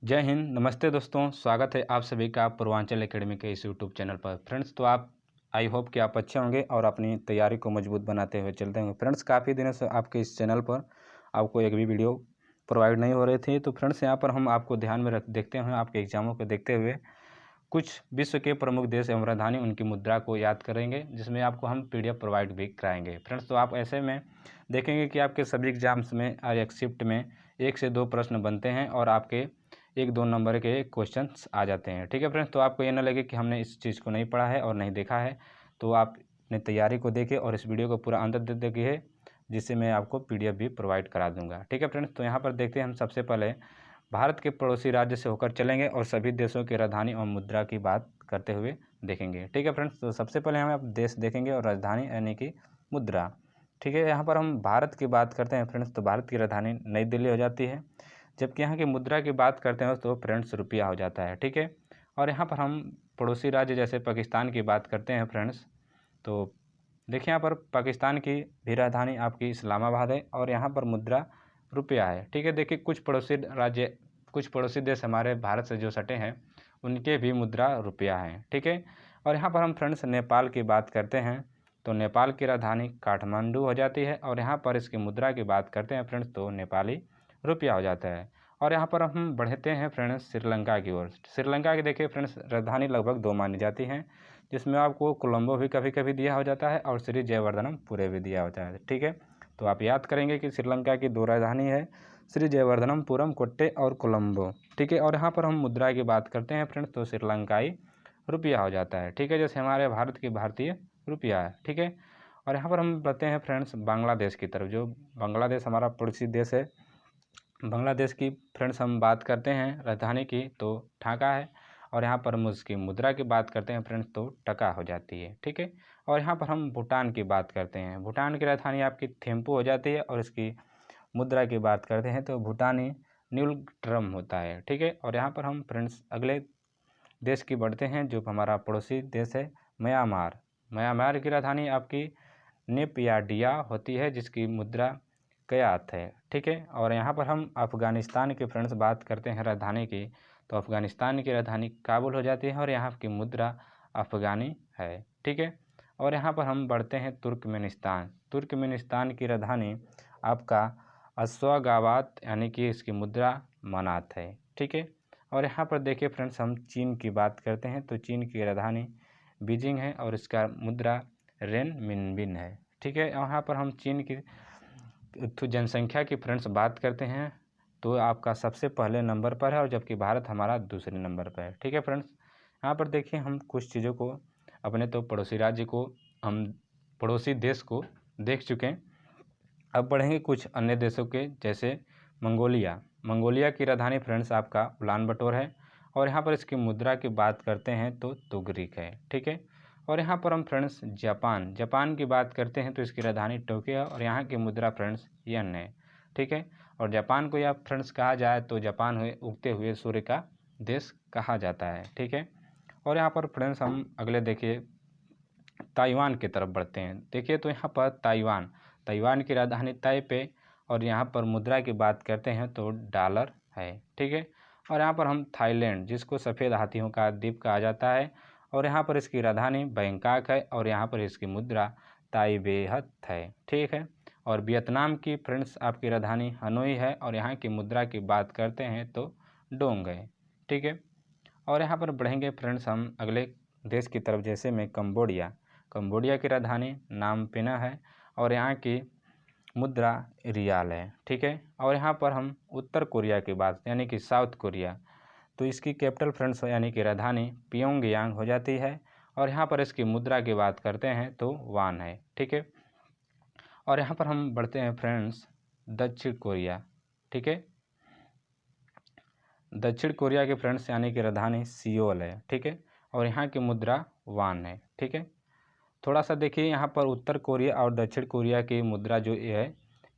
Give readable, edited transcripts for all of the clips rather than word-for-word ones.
जय हिंद, नमस्ते दोस्तों। स्वागत है आप सभी का पूर्वांचल एकेडमी के इस यूट्यूब चैनल पर। फ्रेंड्स, तो आप आई होप कि आप अच्छे होंगे और अपनी तैयारी को मजबूत बनाते हुए चलते होंगे। फ्रेंड्स, काफ़ी दिनों से आपके इस चैनल पर आपको एक भी वीडियो प्रोवाइड नहीं हो रही थी। तो फ्रेंड्स, यहाँ पर हम आपको ध्यान में रख देखते हुए आपके एग्जामों को देखते हुए कुछ विश्व के प्रमुख देश एवं राजधानी उनकी मुद्रा को याद करेंगे, जिसमें आपको हम PDF प्रोवाइड भी कराएंगे। फ्रेंड्स, तो आप ऐसे में देखेंगे कि आपके सभी एग्जाम्स में और एक शिफ्ट में 1 से 2 प्रश्न बनते हैं और आपके 1-2 नंबर के क्वेश्चंस आ जाते हैं। ठीक है फ्रेंड्स, तो आपको ये ना लगे कि हमने इस चीज़ को नहीं पढ़ा है और नहीं देखा है, तो आप अपनी तैयारी को देखिए और इस वीडियो को पूरा अंत तक देखिए, जिससे मैं आपको PDF भी प्रोवाइड करा दूंगा। ठीक है फ्रेंड्स, तो यहाँ पर देखते हैं हम सबसे पहले भारत के पड़ोसी राज्य से होकर चलेंगे और सभी देशों की राजधानी और मुद्रा की बात करते हुए देखेंगे। ठीक है फ्रेंड्स, तो सबसे पहले हम आप देश देखेंगे और राजधानी यानी कि मुद्रा। ठीक है, यहाँ पर हम भारत की बात करते हैं फ्रेंड्स, तो भारत की राजधानी नई दिल्ली हो जाती है, जबकि यहाँ की मुद्रा की बात करते हैं तो फ्रेंड्स रुपया हो जाता है। ठीक है, और यहाँ पर हम पड़ोसी राज्य जैसे पाकिस्तान की बात करते हैं फ्रेंड्स, तो देखिए यहाँ पर पाकिस्तान की भी राजधानी आपकी इस्लामाबाद है और यहाँ पर मुद्रा रुपया है। ठीक है, देखिए कुछ पड़ोसी देश हमारे भारत से जो सटे हैं उनके भी मुद्रा रुपया है। ठीक है, और यहाँ पर हम फ्रेंड्स नेपाल की बात करते हैं, तो नेपाल की राजधानी काठमांडू हो जाती है और यहाँ पर इसकी मुद्रा की बात करते हैं फ्रेंड्स, तो नेपाली रुपया हो जाता है। और यहाँ पर हम बढ़ते हैं फ्रेंड्स श्रीलंका की ओर। श्रीलंका की देखिए फ्रेंड्स, राजधानी लगभग 2 मानी जाती हैं, जिसमें आपको कोलंबो भी कभी कभी दिया हो जाता है और श्री जयवर्धनम पुरे भी दिया होता है। ठीक है, तो आप याद करेंगे कि श्रीलंका की 2 राजधानी है, श्री जयवर्धनमपुरम कोट्टे और कोलंबो। ठीक है, और यहाँ पर हम मुद्रा की बात करते हैं फ्रेंड्स, तो श्रीलंकाई रुपया हो जाता है। ठीक है, जैसे हमारे भारत की भारतीय रुपया है। ठीक है, और यहाँ पर हम बढ़ते हैं फ्रेंड्स बांग्लादेश की तरफ, जो बांग्लादेश हमारा पड़ोसी देश है। बांग्लादेश की फ्रेंड्स हम बात करते हैं राजधानी की, तो ढाका है और यहाँ पर उसकी मुद्रा की बात करते हैं फ्रेंड्स, तो टका हो जाती है। ठीक है, और यहाँ पर हम भूटान की बात करते हैं। भूटान की राजधानी आपकी थिम्पू हो जाती है और इसकी मुद्रा की बात करते हैं तो भूटानी न्यूलट्रम होता है। ठीक है, और यहाँ पर हम फ्रेंड्स अगले देश की बढ़ते हैं, जो हमारा पड़ोसी देश है म्यांमार। म्यांमार की राजधानी आपकी नेपियाडिया होती है, जिसकी मुद्रा कयात है। ठीक है, और यहाँ पर हम अफ़गानिस्तान की फ्रेंड्स बात करते हैं राजधानी की, तो अफ़गानिस्तान की राजधानी काबुल हो जाती है और यहाँ की मुद्रा अफ़गानी है। ठीक है, और यहाँ पर हम बढ़ते हैं तुर्कमेनिस्तान। तुर्कमेनिस्तान की राजधानी आपका अश्वागाबाद यानी कि इसकी मुद्रा मनात है। ठीक है, और यहाँ पर देखिए फ्रेंड्स, हम चीन की बात करते हैं, तो चीन की राजधानी बीजिंग है और इसका मुद्रा रेनमिनबिन है। ठीक है, यहाँ पर हम चीन की तो जनसंख्या की फ्रेंड्स बात करते हैं, तो आपका सबसे पहले नंबर पर है और जबकि भारत हमारा दूसरे नंबर पर है। ठीक है फ्रेंड्स, यहाँ पर देखिए हम कुछ चीज़ों को अपने तो पड़ोसी राज्य को हम पड़ोसी देश को देख चुके हैं। अब बढ़ेंगे कुछ अन्य देशों के, जैसे मंगोलिया। मंगोलिया की राजधानी फ्रेंड्स आपका उलान बटोर है और यहाँ पर इसकी मुद्रा की बात करते हैं तो तुगरिक है। ठीक है, और यहाँ पर हम फ्रेंड्स जापान की बात करते हैं तो इसकी राजधानी टोक्यो है और यहाँ की मुद्रा फ्रेंड्स येन है। ठीक है, और जापान को या फ्रेंड्स कहा जाए तो जापान हुए उगते हुए सूर्य का देश कहा जाता है। ठीक है, और यहाँ पर फ्रेंड्स हम अगले देखिए ताइवान की तरफ बढ़ते हैं। देखिए तो यहाँ पर ताइवान की राजधानी ताइपे और यहाँ पर मुद्रा की बात करते हैं तो डॉलर है। ठीक है, और यहाँ पर हम थाईलैंड, जिसको सफ़ेद हाथियों का द्वीप कहा जाता है, और यहाँ पर इसकी राजधानी बैंकॉक है और यहाँ पर इसकी मुद्रा ताइबेहत है। ठीक है, और वियतनाम की फ्रेंड्स आपकी राजधानी हनोई है और यहाँ की मुद्रा की बात करते हैं तो डोंग है। ठीक है, और यहाँ पर बढ़ेंगे फ्रेंड्स हम अगले देश की तरफ, जैसे में कंबोडिया की राजधानी नामपीना है और यहाँ की मुद्रा रियाल है। ठीक है, और यहाँ पर हम उत्तर कोरिया की बात यानी कि साउथ कोरिया, तो इसकी कैपिटल फ्रेंड्स यानी कि राजधानी प्योंगयांग हो जाती है और यहाँ पर इसकी मुद्रा की बात करते हैं तो वान है। ठीक है, और यहाँ पर हम बढ़ते हैं फ्रेंड्स दक्षिण कोरिया। ठीक है, दक्षिण कोरिया के फ्रेंड्स यानी कि राजधानी सियोल है। ठीक है, और यहाँ की मुद्रा वान है। ठीक है, थोड़ा सा देखिए यहाँ पर उत्तर कोरिया और दक्षिण कोरिया की मुद्रा जो है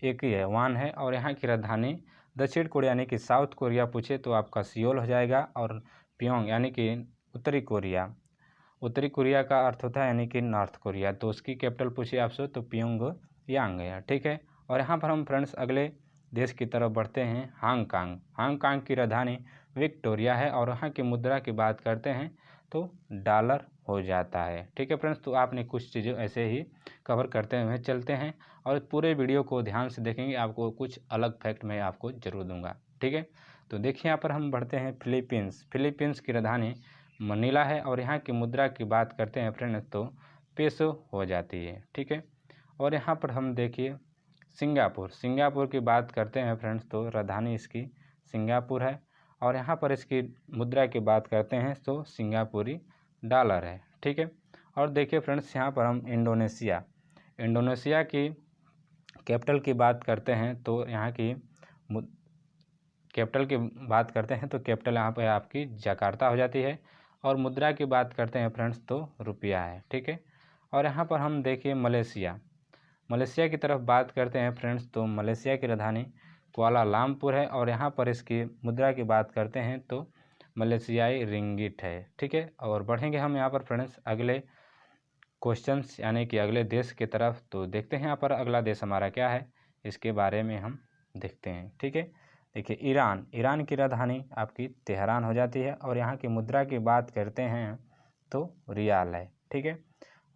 एक ही है, वान है, और यहाँ की राजधानी दक्षिण कोरिया यानी कि साउथ कोरिया पूछे तो आपका सियोल हो जाएगा, और प्योंग यानी कि उत्तरी कोरिया का अर्थ होता है यानी कि नॉर्थ कोरिया, तो उसकी कैपिटल पूछिए आपसे तो प्योंग यांग है। ठीक है, और यहाँ पर हम फ्रेंड्स अगले देश की तरफ बढ़ते हैं हांगकांग। हांगकांग की राजधानी विक्टोरिया है और वहाँ की मुद्रा की बात करते हैं तो डॉलर हो जाता है। ठीक है फ्रेंड्स, तो आपने कुछ चीज़ें ऐसे ही कवर करते हुए चलते हैं और पूरे वीडियो को ध्यान से देखेंगे, आपको कुछ अलग फैक्ट मैं आपको ज़रूर दूंगा। ठीक है, तो देखिए यहाँ पर हम बढ़ते हैं फिलीपींस। फिलीपींस की राजधानी मनीला है और यहाँ की मुद्रा की बात करते हैं फ्रेंड्स तो पेसो हो जाती है। ठीक है, और यहाँ पर हम देखिए सिंगापुर। सिंगापुर की बात करते हैं फ्रेंड्स तो राजधानी इसकी सिंगापुर है और यहाँ पर इसकी मुद्रा की बात करते हैं तो सिंगापुरी डॉलर है। ठीक है, और देखिए फ्रेंड्स यहाँ पर हम इंडोनेशिया। इंडोनेशिया की कैपिटल की बात करते हैं तो यहाँ की कैपिटल की बात करते हैं तो कैपिटल यहाँ पर आपकी जकार्ता हो जाती है और मुद्रा की बात करते हैं फ्रेंड्स तो रुपया है। ठीक है, और यहाँ पर हम देखिए मलेशिया। मलेशिया की तरफ बात करते हैं फ्रेंड्स तो मलेशिया की राजधानी कुआलालंपुर है और यहाँ पर इसकी मुद्रा की बात करते हैं तो मलेशियाई रिंगिट है। ठीक है, और बढ़ेंगे हम यहाँ पर फ्रेंड्स अगले क्वेश्चंस यानी कि अगले देश की तरफ। तो देखते हैं यहाँ पर अगला देश हमारा क्या है, इसके बारे में हम देखते हैं। ठीक है, देखिए ईरान। ईरान की राजधानी आपकी तेहरान हो जाती है और यहाँ की मुद्रा की बात करते हैं तो रियाल है। ठीक है,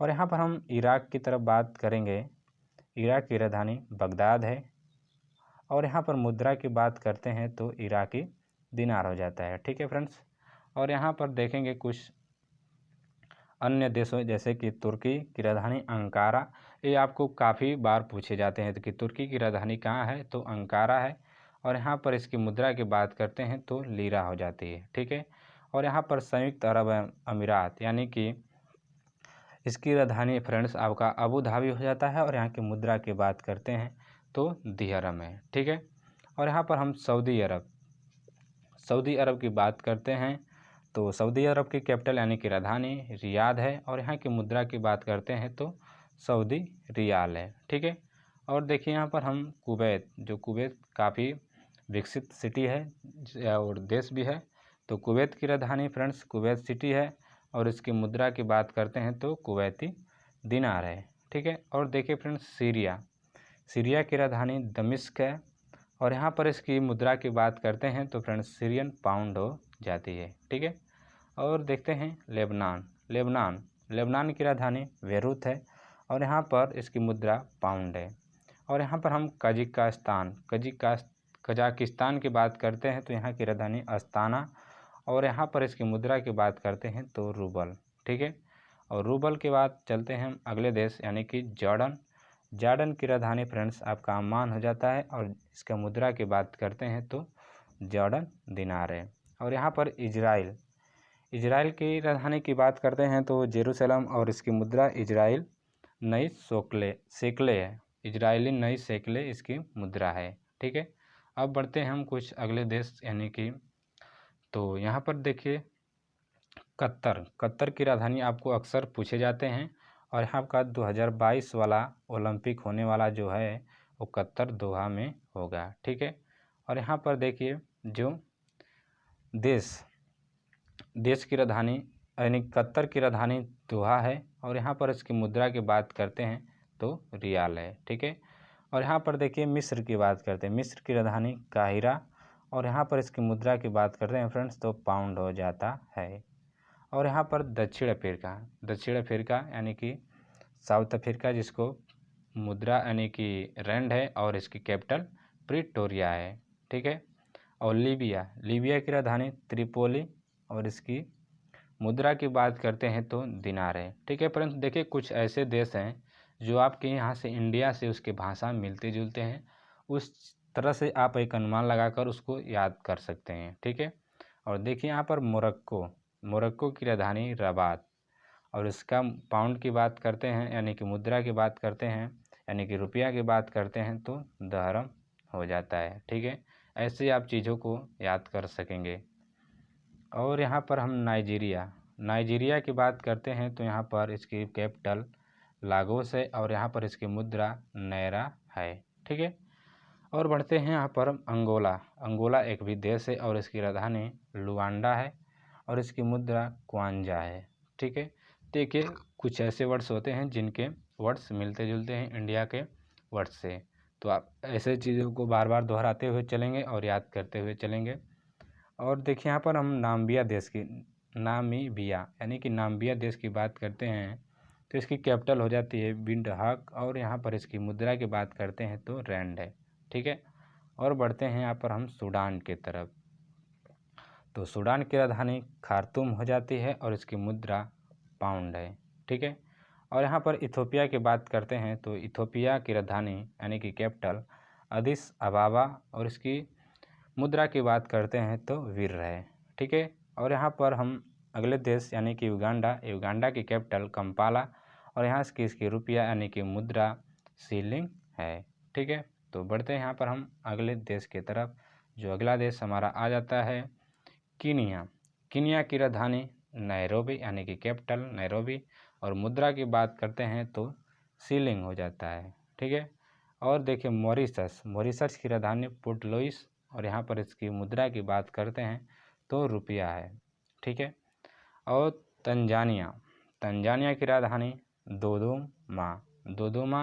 और यहाँ पर हम इराक की तरफ बात करेंगे। इराक की राजधानी बगदाद है और यहाँ पर मुद्रा की बात करते हैं तो इराकी दिनार हो जाता है। ठीक है फ्रेंड्स, और यहाँ पर देखेंगे कुछ अन्य देशों जैसे कि तुर्की की राजधानी अंकारा। ये आपको काफ़ी बार पूछे जाते हैं कि तुर्की की राजधानी कहाँ है, तो अंकारा है और यहाँ पर इसकी मुद्रा की बात करते हैं तो लीरा हो जाती है। ठीक है, और यहाँ पर संयुक्त अरब अमीरात यानी कि इसकी राजधानी फ्रेंड्स आपका अबू धाबी हो जाता है और यहाँ की मुद्रा की बात करते हैं तो दिहरम है। ठीक है, और यहाँ पर हम सऊदी अरब की बात करते हैं तो सऊदी अरब की कैपिटल यानी कि राजधानी रियाद है और यहाँ की मुद्रा की बात करते हैं तो सऊदी रियाल है। ठीक है, और देखिए यहाँ पर हम कुवैत, जो कुवैत काफ़ी विकसित सिटी है और देश भी है, तो कुवैत की राजधानी फ्रेंड्स कुवैत सिटी है और इसकी मुद्रा की बात करते हैं तो कुवैती दिनार है। ठीक है, और देखिए फ्रेंड्स सीरिया की राजधानी दमिश्क है और यहाँ पर इसकी मुद्रा की बात करते हैं तो फ्रेंड्स सीरियन पाउंड हो जाती है। ठीक है, और देखते हैं लेबनान की राजधानी बेरूत है और यहाँ पर इसकी मुद्रा पाउंड है। और यहाँ पर हम कजाकिस्तान की बात करते हैं तो यहाँ की राजधानी अस्ताना और यहाँ पर इसकी मुद्रा की बात करते हैं तो रूबल। ठीक है, और रूबल के बाद चलते हैं हम अगले देश यानी कि जॉर्डन की राजधानी फ्रेंड्स आपका अम्मान हो जाता है और इसका मुद्रा की बात करते हैं तो जॉर्डन दिनार है। और यहाँ पर इजराइल की राजधानी की बात करते हैं तो जेरूसलम और इसकी मुद्रा इजराइल नई शेकले है। इजरायली नई शेकले इसकी मुद्रा है। ठीक है, अब बढ़ते हैं हम कुछ अगले देश यानी कि तो यहाँ पर देखिए कतर की राजधानी आपको अक्सर पूछे जाते हैं और यहाँ का 2022 वाला ओलंपिक होने वाला जो है वो कतर दोहा में होगा। ठीक है, और यहाँ पर देखिए जो देश की राजधानी यानी कतर की राजधानी दोहा है और यहाँ पर इसकी मुद्रा की बात करते हैं तो रियाल है। ठीक है, और यहाँ पर देखिए मिस्र की बात करते हैं। मिस्र की राजधानी काहिरा और यहाँ पर इसकी मुद्रा की बात करते हैं फ्रेंड्स तो पाउंड हो जाता है। और यहाँ पर दक्षिण अफ्रीका यानी कि साउथ अफ्रीका जिसको मुद्रा यानी कि रैंड है और इसकी कैपिटल प्रिटोरिया है। ठीक है, और लीबिया की राजधानी त्रिपोली और इसकी मुद्रा की बात करते हैं तो दिनार है। ठीक है, परंतु देखिए कुछ ऐसे देश हैं जो आपके यहाँ से इंडिया से उसके भाषा मिलते जुलते हैं, उस तरह से आप एक अनुमान लगाकर उसको याद कर सकते हैं। ठीक है, और देखिए यहाँ पर मोरक्को की राजधानी रबात और इसका पाउंड की बात करते हैं यानी कि मुद्रा की बात करते हैं यानी कि रुपया की बात करते हैं तो दहरम हो जाता है। ठीक है, ऐसे आप चीज़ों को याद कर सकेंगे। और यहाँ पर हम नाइजीरिया की बात करते हैं तो यहाँ पर इसकी कैपिटल लागोस है और यहाँ पर इसकी मुद्रा नायरा है। ठीक है, और बढ़ते हैं यहाँ पर अंगोला एक भी देश है और इसकी राजधानी लुआंडा है और इसकी मुद्रा क्वांजा है। ठीक है, देखिए कुछ ऐसे वर्ड्स होते हैं जिनके वर्ड्स मिलते जुलते हैं इंडिया के वर्ड्स से। तो आप ऐसे चीज़ों को बार बार दोहराते हुए चलेंगे और याद करते हुए चलेंगे। और देखिए यहाँ पर हम नामीबिया यानी कि नामीबिया देश की बात करते हैं तो इसकी कैपिटल हो जाती है विंडहक, और यहाँ पर इसकी मुद्रा की बात करते हैं तो रैंड है। ठीक है, और बढ़ते हैं यहाँ पर हम सूडान की तरफ। तो सूडान की राजधानी खार्तूम हो जाती है और इसकी मुद्रा पाउंड है। ठीक है, और यहाँ पर इथोपिया की बात करते हैं तो इथोपिया की राजधानी यानी कि कैपिटल अदिस अबाबा, और इसकी मुद्रा की बात करते हैं तो वीर है। ठीक है, और यहाँ पर हम अगले देश यानी कि युगांडा की कैपिटल कंपाला, और यहाँ की इसकी रुपया यानी कि मुद्रा सीलिंग है। ठीक है, तो बढ़ते हैं यहाँ पर हम अगले देश की तरफ। जो अगला देश हमारा आ जाता है कीनिया की राजधानी नैरोबी यानी कि कैपिटल नैरोबी, और मुद्रा की बात करते हैं तो सीलिंग हो जाता है। ठीक है, और देखिए मॉरिशस की राजधानी पोर्ट लुइस, और यहाँ पर इसकी मुद्रा की बात करते हैं तो रुपया है। ठीक है, और तंजानिया की राजधानी दोदोमा,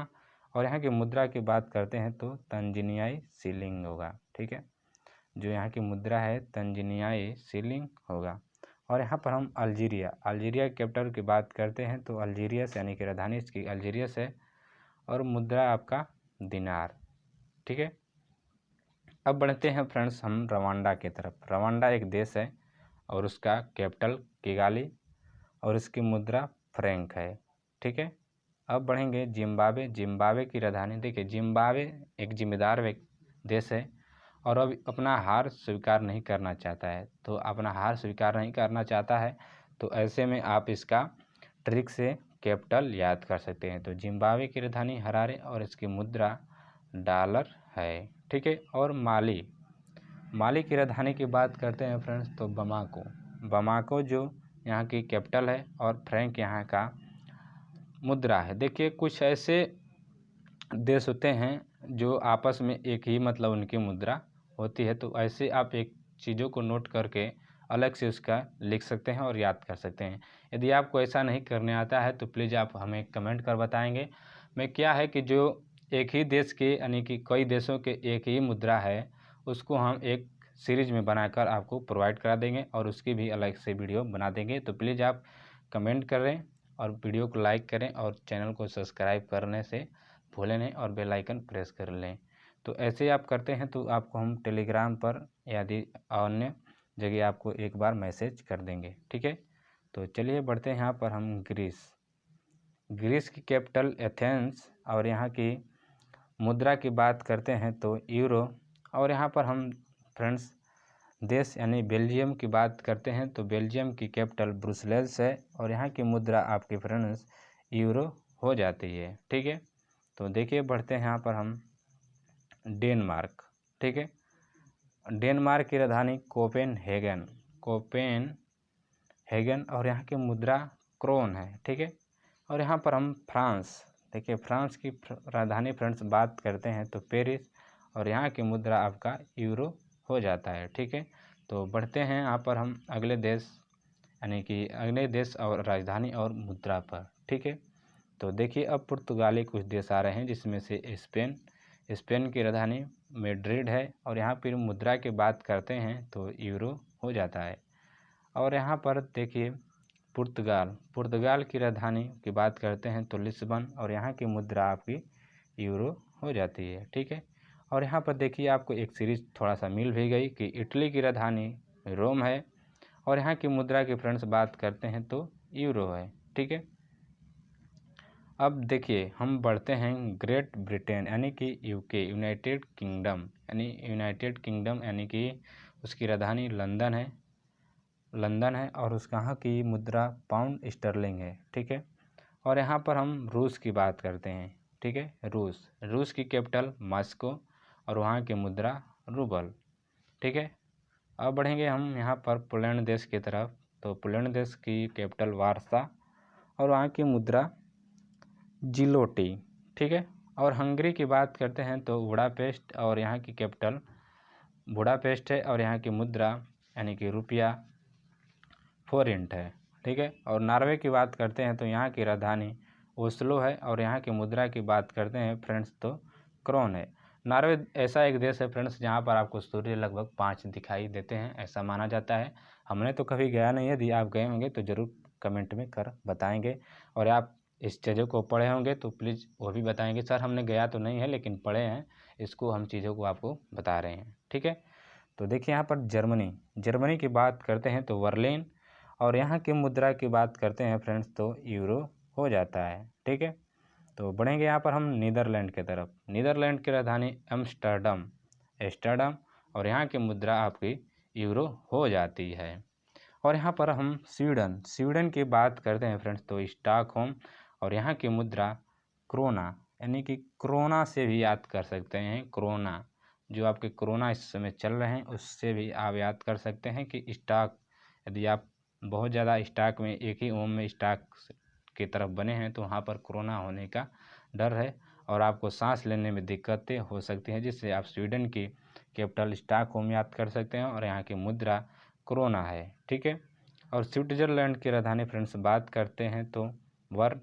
और यहाँ की मुद्रा की बात करते हैं तो तंजानियाई शिलिंग होगा। ठीक है, जो यहाँ की मुद्रा है तंजानियाई शिलिंग होगा। और यहाँ पर हम अल्जीरिया कैपिटल की बात करते हैं तो अल्जीरियस यानी कि राजधानी इसकी अल्जीरियस है, और मुद्रा आपका दिनार। ठीक है, अब बढ़ते हैं फ्रेंड्स हम रवांडा की तरफ। रवांडा एक देश है और उसका कैपिटल किगाली, और इसकी मुद्रा फ्रैंक है। ठीक है, अब बढ़ेंगे जिम्बाब्वे की राजधानी। देखिए जिम्बाब्वे एक जिम्मेदार देश है और अब अपना हार स्वीकार नहीं करना चाहता है। तो अपना हार स्वीकार नहीं करना चाहता है तो ऐसे में आप इसका ट्रिक से कैपिटल याद कर सकते हैं। तो जिम्बाब्वे की राजधानी हरारे और इसकी मुद्रा डॉलर है। ठीक है, और माली की राजधानी की बात करते हैं फ्रेंड्स तो बमाको जो यहाँ की कैपिटल है, और फ्रैंक यहाँ का मुद्रा है। देखिए कुछ ऐसे देश होते हैं जो आपस में एक ही मतलब उनकी मुद्रा होती है, तो ऐसे आप एक चीज़ों को नोट करके अलग से उसका लिख सकते हैं और याद कर सकते हैं। यदि आपको ऐसा नहीं करने आता है तो प्लीज़ आप हमें कमेंट कर बताएंगे। मैं क्या है कि जो एक ही देश के यानी कि कई देशों के एक ही मुद्रा है उसको हम एक सीरीज में बनाकर आपको प्रोवाइड करा देंगे और उसकी भी अलग से वीडियो बना देंगे। तो प्लीज़ आप कमेंट करें और वीडियो को लाइक करें और चैनल को सब्सक्राइब करने से भूलें नहीं, और बेल आइकन प्रेस कर लें। तो ऐसे आप करते हैं तो आपको हम टेलीग्राम पर यदि अन्य जगह आपको एक बार मैसेज कर देंगे। ठीक है, तो चलिए बढ़ते हैं यहाँ पर हम ग्रीस की कैपिटल एथेंस, और यहाँ की मुद्रा की बात करते हैं तो यूरो, और यहाँ पर हम फ्रेंड्स देश यानी बेल्जियम की बात करते हैं तो बेल्जियम की कैपिटल ब्रुसेल्स है, और यहाँ की मुद्रा आपके फ्रेंड्स यूरो हो जाती है। ठीक है, तो देखिए बढ़ते हैं यहाँ पर हम डेनमार्क। ठीक है, डेनमार्क की राजधानी कोपेनहेगन, और यहाँ की मुद्रा क्रोन है। ठीक है, और यहाँ पर हम फ्रांस, देखिए फ्रांस की राजधानी फ्रेंड्स बात करते हैं तो पेरिस, और यहाँ की मुद्रा आपका यूरो हो जाता है। ठीक है, तो बढ़ते हैं यहाँ पर हम अगले देश यानी कि अगले देश और राजधानी और मुद्रा पर। ठीक है, तो देखिए अब पुर्तगाली कुछ देश आ रहे हैं जिसमें से स्पेन की राजधानी मैड्रिड है, और यहाँ पर मुद्रा की बात करते हैं तो यूरो हो जाता है। और यहाँ पर देखिए पुर्तगाल की राजधानी की बात करते हैं तो लिस्बन, और यहाँ की मुद्रा आपकी यूरो हो जाती है। ठीक है, और यहाँ पर देखिए आपको एक सीरीज थोड़ा सा मिल भी गई कि इटली की राजधानी रोम है, और यहाँ की मुद्रा की फ्रेंड्स बात करते हैं तो यूरो है। ठीक है, अब देखिए हम बढ़ते हैं ग्रेट ब्रिटेन यानी कि यूके यूनाइटेड किंगडम यानी कि उसकी राजधानी लंदन है, और उसका यहाँ की मुद्रा पाउंड स्टर्लिंग है। ठीक है, और यहाँ पर हम रूस की बात करते हैं। ठीक है, रूस की कैपिटल मॉस्को, और वहाँ की मुद्रा रूबल। ठीक है, अब बढ़ेंगे हम यहाँ पर पोलैंड देश की तरफ। तो पोलैंड देश की कैपिटल वार्सा, और वहाँ की मुद्रा जिलोटी। ठीक है, और हंगरी की बात करते हैं तो बुडापेस्ट, और यहाँ की कैपिटल बुडापेस्ट है, और यहाँ की मुद्रा यानी कि रुपया फोरेंट है। ठीक है, और नॉर्वे की बात करते हैं तो यहाँ की राजधानी ओस्लो है, और यहाँ की मुद्रा की बात करते हैं फ्रेंड्स तो क्रोन है। नॉर्वे ऐसा एक देश है फ्रेंड्स जहाँ पर आपको सूर्य लगभग 5 दिखाई देते हैं, ऐसा माना जाता है। हमने तो कभी गया नहीं है, यदि आप गए होंगे तो ज़रूर कमेंट में कर बताएंगे। और आप इस चीज़ों को पढ़े होंगे तो प्लीज़ वो भी बताएंगे, सर हमने गया तो नहीं है लेकिन पढ़े हैं, इसको हम चीज़ों को आपको बता रहे हैं। ठीक है, तो देखिए यहाँ पर जर्मनी की बात करते हैं तो वर्लिन, और यहाँ की मुद्रा की बात करते हैं फ्रेंड्स तो यूरो हो जाता है। ठीक है, तो बढ़ेंगे यहाँ पर हम नीदरलैंड की तरफ। नीदरलैंड की राजधानी एम्स्टर्डम, और यहाँ की मुद्रा आपकी यूरो हो जाती है। और यहाँ पर हम स्वीडन की बात करते हैं फ्रेंड्स तो स्टॉकहोम, और यहाँ की मुद्रा क्रोना, यानी कि क्रोना से भी याद कर सकते हैं। क्रोना जो आपके कोरोना इस समय चल रहे हैं उससे भी आप याद कर सकते हैं कि स्टॉक, यदि आप बहुत ज़्यादा स्टॉक में एक ही ओम में स्टॉक की तरफ बने हैं तो वहाँ पर कोरोना होने का डर है और आपको सांस लेने में दिक्कतें हो सकती हैं, जिससे आप स्वीडन की कैपिटल स्टॉकहोम याद कर सकते हैं और यहाँ की मुद्रा कोरोना है। ठीक है, और स्विट्ज़रलैंड की राजधानी फ्रेंड्स बात करते हैं तो बर्न,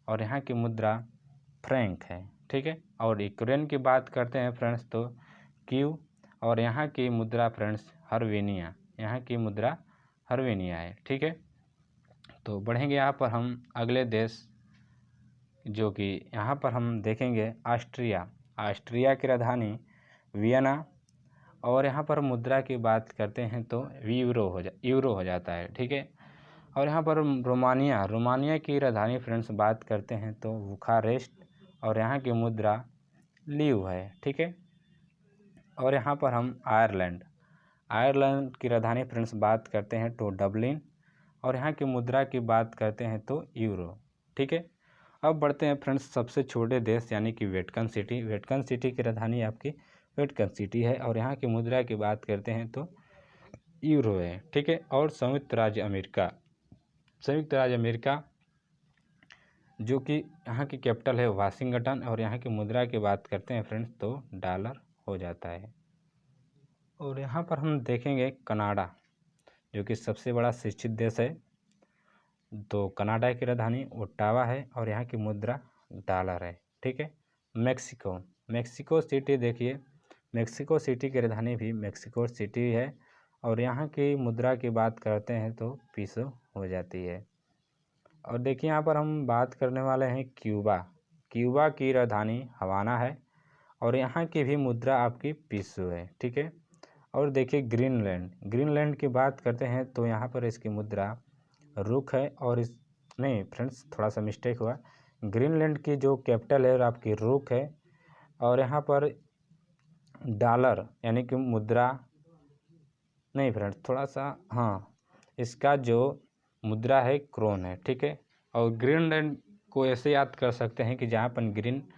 और यहाँ की मुद्रा फ्रैंक है। ठीक है, और यूक्रेन की बात करते हैं फ्रेंड्स तो कीव, और यहाँ की मुद्रा फ्रेंड्स हर्वेनिया, यहाँ की मुद्रा हर्वेनिया है। ठीक है, तो बढ़ेंगे यहाँ पर हम अगले देश, जो कि यहाँ पर हम देखेंगे ऑस्ट्रिया की राजधानी वियना, और यहाँ पर मुद्रा की बात करते हैं तो यूरो हो जाता है। ठीक है, और यहाँ पर रोमानिया की राजधानी फ्रेंड्स बात करते हैं तो बुखारेस्ट, और यहाँ की मुद्रा लीव है। ठीक है, और यहाँ पर हम आयरलैंड की राजधानी फ्रेंड्स बात करते हैं तो डबलिन, और यहाँ की मुद्रा की बात करते हैं तो यूरो। ठीक है, अब बढ़ते हैं फ्रेंड्स सबसे छोटे देश यानी कि वेटिकन सिटी की राजधानी आपकी वेटिकन सिटी है, और यहाँ की मुद्रा की बात करते हैं तो यूरो है। ठीक है, और संयुक्त राज्य अमेरिका जो कि यहाँ की कैपिटल है वाशिंगटन, और यहाँ की मुद्रा की बात करते हैं फ्रेंड्स तो डॉलर हो जाता है। और यहाँ पर हम देखेंगे कनाडा, जो कि सबसे बड़ा शिक्षित देश है, तो कनाडा की राजधानी ओट्टावा है, और यहाँ की मुद्रा डॉलर है। ठीक है, मेक्सिको सिटी देखिए, मेक्सिको सिटी की राजधानी भी मेक्सिको सिटी है, और यहाँ की मुद्रा की बात करते हैं तो पीसो हो जाती है। और देखिए यहाँ पर हम बात करने वाले हैं क्यूबा की राजधानी हवाना है, और यहाँ की भी मुद्रा आपकी पीसो है। ठीक है, और देखिए ग्रीनलैंड की बात करते हैं तो यहाँ पर इसकी मुद्रा रुक है, और नहीं फ्रेंड्स थोड़ा सा मिस्टेक हुआ, ग्रीनलैंड की जो कैपिटल है आपकी रुक है, और यहाँ पर डॉलर यानी कि मुद्रा नहीं फ्रेंड्स थोड़ा सा, हाँ, इसका जो मुद्रा है क्रोन है। ठीक है, और ग्रीनलैंड को ऐसे याद कर सकते हैं कि जहाँ पर ग्रीन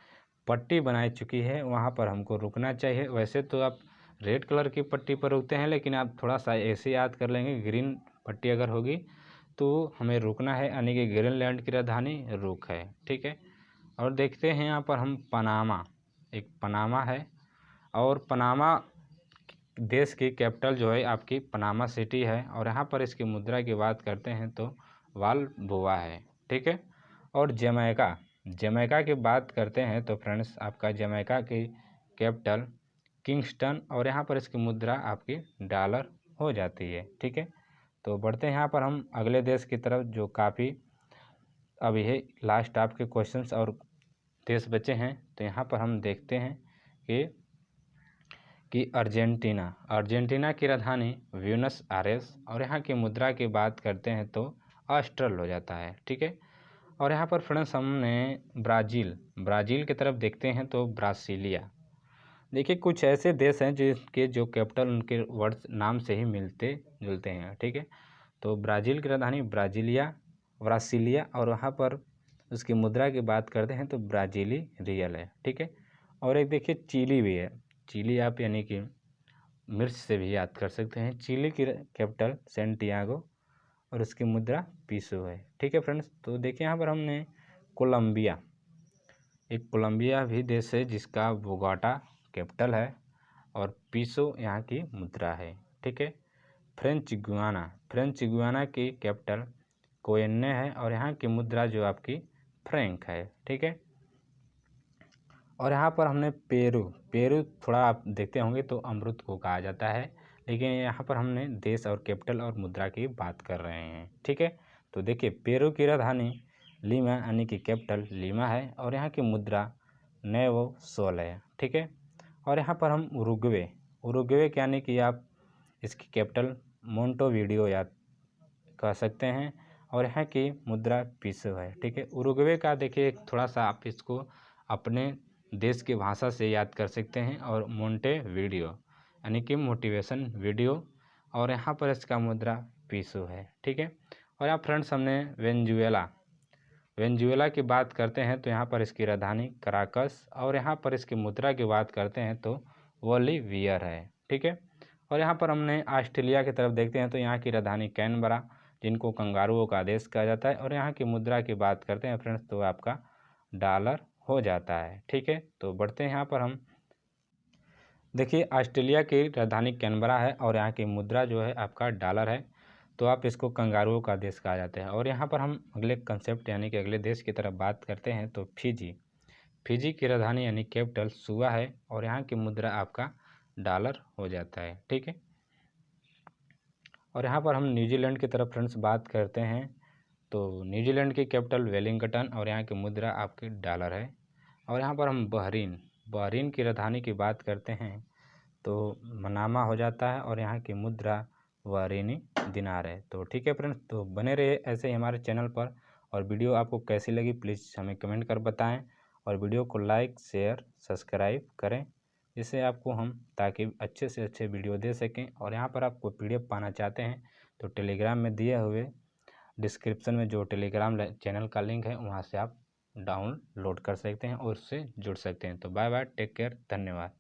पट्टी बनाई चुकी है वहाँ पर हमको रुकना चाहिए। वैसे तो आप रेड कलर की पट्टी पर रुकते हैं, लेकिन आप थोड़ा सा ऐसे याद कर लेंगे, ग्रीन पट्टी अगर होगी तो हमें रुकना है, यानी कि ग्रीनलैंड की राजधानी रुक है। ठीक है, और देखते हैं यहाँ पर हम पनामा है, और पनामा देश की कैपिटल जो है आपकी पनामा सिटी है, और यहाँ पर इसकी मुद्रा की बात करते हैं तो बाल्बोआ है। ठीक है, और जमैका की बात करते हैं तो फ्रेंड्स आपका जमैका की कैपिटल किंगस्टन, और यहाँ पर इसकी मुद्रा आपकी डॉलर हो जाती है। ठीक है, तो बढ़ते हैं यहाँ पर हम अगले देश की तरफ, जो काफ़ी अभी है लास्ट आपके क्वेश्चंस और देश बचे हैं। तो यहाँ पर हम देखते हैं कि अर्जेंटीना की राजधानी ब्यूनस आयर्स, और यहाँ की मुद्रा की बात करते हैं तो ऑस्ट्रल हो जाता है। ठीक है, और यहाँ पर फ्रेंड्स हमने ब्राज़ील की तरफ देखते हैं तो ब्रासीलिया। देखिए कुछ ऐसे देश हैं जिसके जो कैपिटल उनके वर्ड नाम से ही मिलते जुलते हैं। ठीक है, तो ब्राज़ील की राजधानी ब्रासीलिया, और वहाँ पर उसकी मुद्रा की बात करते हैं तो ब्राज़ीली रियल है। ठीक है, और एक देखिए चिली भी है, चिली आप यानी कि मिर्च से भी याद कर सकते हैं। चिली की कैपिटल सैंटियागो, और उसकी मुद्रा पीसो है। ठीक है फ्रेंड्स, तो देखिए यहाँ पर हमने कोलंबिया भी देश है जिसका बोगोटा कैपिटल है, और पीसो यहाँ की मुद्रा है। ठीक है, फ्रेंच गुयाना की कैपिटल कोयन्ने है, और यहाँ की मुद्रा जो आपकी फ्रैंक है। ठीक है, और यहाँ पर हमने पेरू, पेरू थोड़ा आप देखते होंगे तो अमरूद को कहा जाता है, लेकिन यहाँ पर हमने देश और कैपिटल और मुद्रा की बात कर रहे हैं। ठीक है, तो देखिए पेरू की राजधानी लीमा यानी कि कैपिटल लीमा है और यहाँ की मुद्रा नैवो सोल है। ठीक है, और यहाँ पर हम उरुग्वे, उरुग्वे यानी कि आप इसकी कैपिटल मोंटोवीडियो याद कह सकते हैं और यहाँ की मुद्रा पीसो है। ठीक है, उरुग्वे का देखिए थोड़ा सा आप इसको अपने देश की भाषा से याद कर सकते हैं और मोंटेवीडियो यानी कि मोटिवेशन वीडियो और यहाँ पर इसका मुद्रा पीसो है। ठीक है, और यहाँ फ्रेंड्स हमने वेनेजुएला, वेनेजुएला की बात करते हैं तो यहाँ पर इसकी राजधानी कराकस और यहाँ पर इसकी मुद्रा की बात करते हैं तो बोलीवियर है। ठीक है, और यहाँ पर हमने ऑस्ट्रेलिया की तरफ देखते हैं तो यहाँ की राजधानी कैनबरा जिनको कंगारुओं का देश कहा जाता है और यहाँ की मुद्रा की बात करते हैं फ्रेंड्स तो आपका डॉलर हो जाता है। ठीक है, तो बढ़ते हैं यहाँ पर हम देखिए ऑस्ट्रेलिया की राजधानी कैनबरा है और यहाँ की मुद्रा जो है आपका डॉलर है, तो आप इसको कंगारुओं का देश कहा जाता है। और यहाँ पर हम अगले कंसेप्ट यानी कि अगले देश की तरफ बात करते हैं तो फिजी, फिजी की राजधानी यानी कैपिटल सुआ है और यहाँ की मुद्रा आपका डॉलर हो जाता है। ठीक है, और यहाँ पर हम न्यूजीलैंड की तरफ फ्रेंड्स बात करते हैं तो न्यूजीलैंड की कैपिटल वेलिंगटन और यहाँ की मुद्रा आपकी डॉलर है। और यहाँ पर हम बहरीन, बहरीन की राजधानी की बात करते हैं तो मनामा हो जाता है और यहाँ की मुद्रा बहरीनी दिनार है। तो ठीक है फ्रेंड्स, तो बने रहिए ऐसे ही हमारे चैनल पर और वीडियो आपको कैसी लगी प्लीज़ हमें कमेंट कर बताएं और वीडियो को लाइक शेयर सब्सक्राइब करें जिससे आपको हम ताकि अच्छे से अच्छे वीडियो दे सकें। और यहाँ पर आपको PDF पाना चाहते हैं तो टेलीग्राम में दिए हुए डिस्क्रिप्शन में जो टेलीग्राम चैनल का लिंक है वहाँ से आप डाउनलोड कर सकते हैं और उससे जुड़ सकते हैं। तो बाय बाय, टेक केयर, धन्यवाद।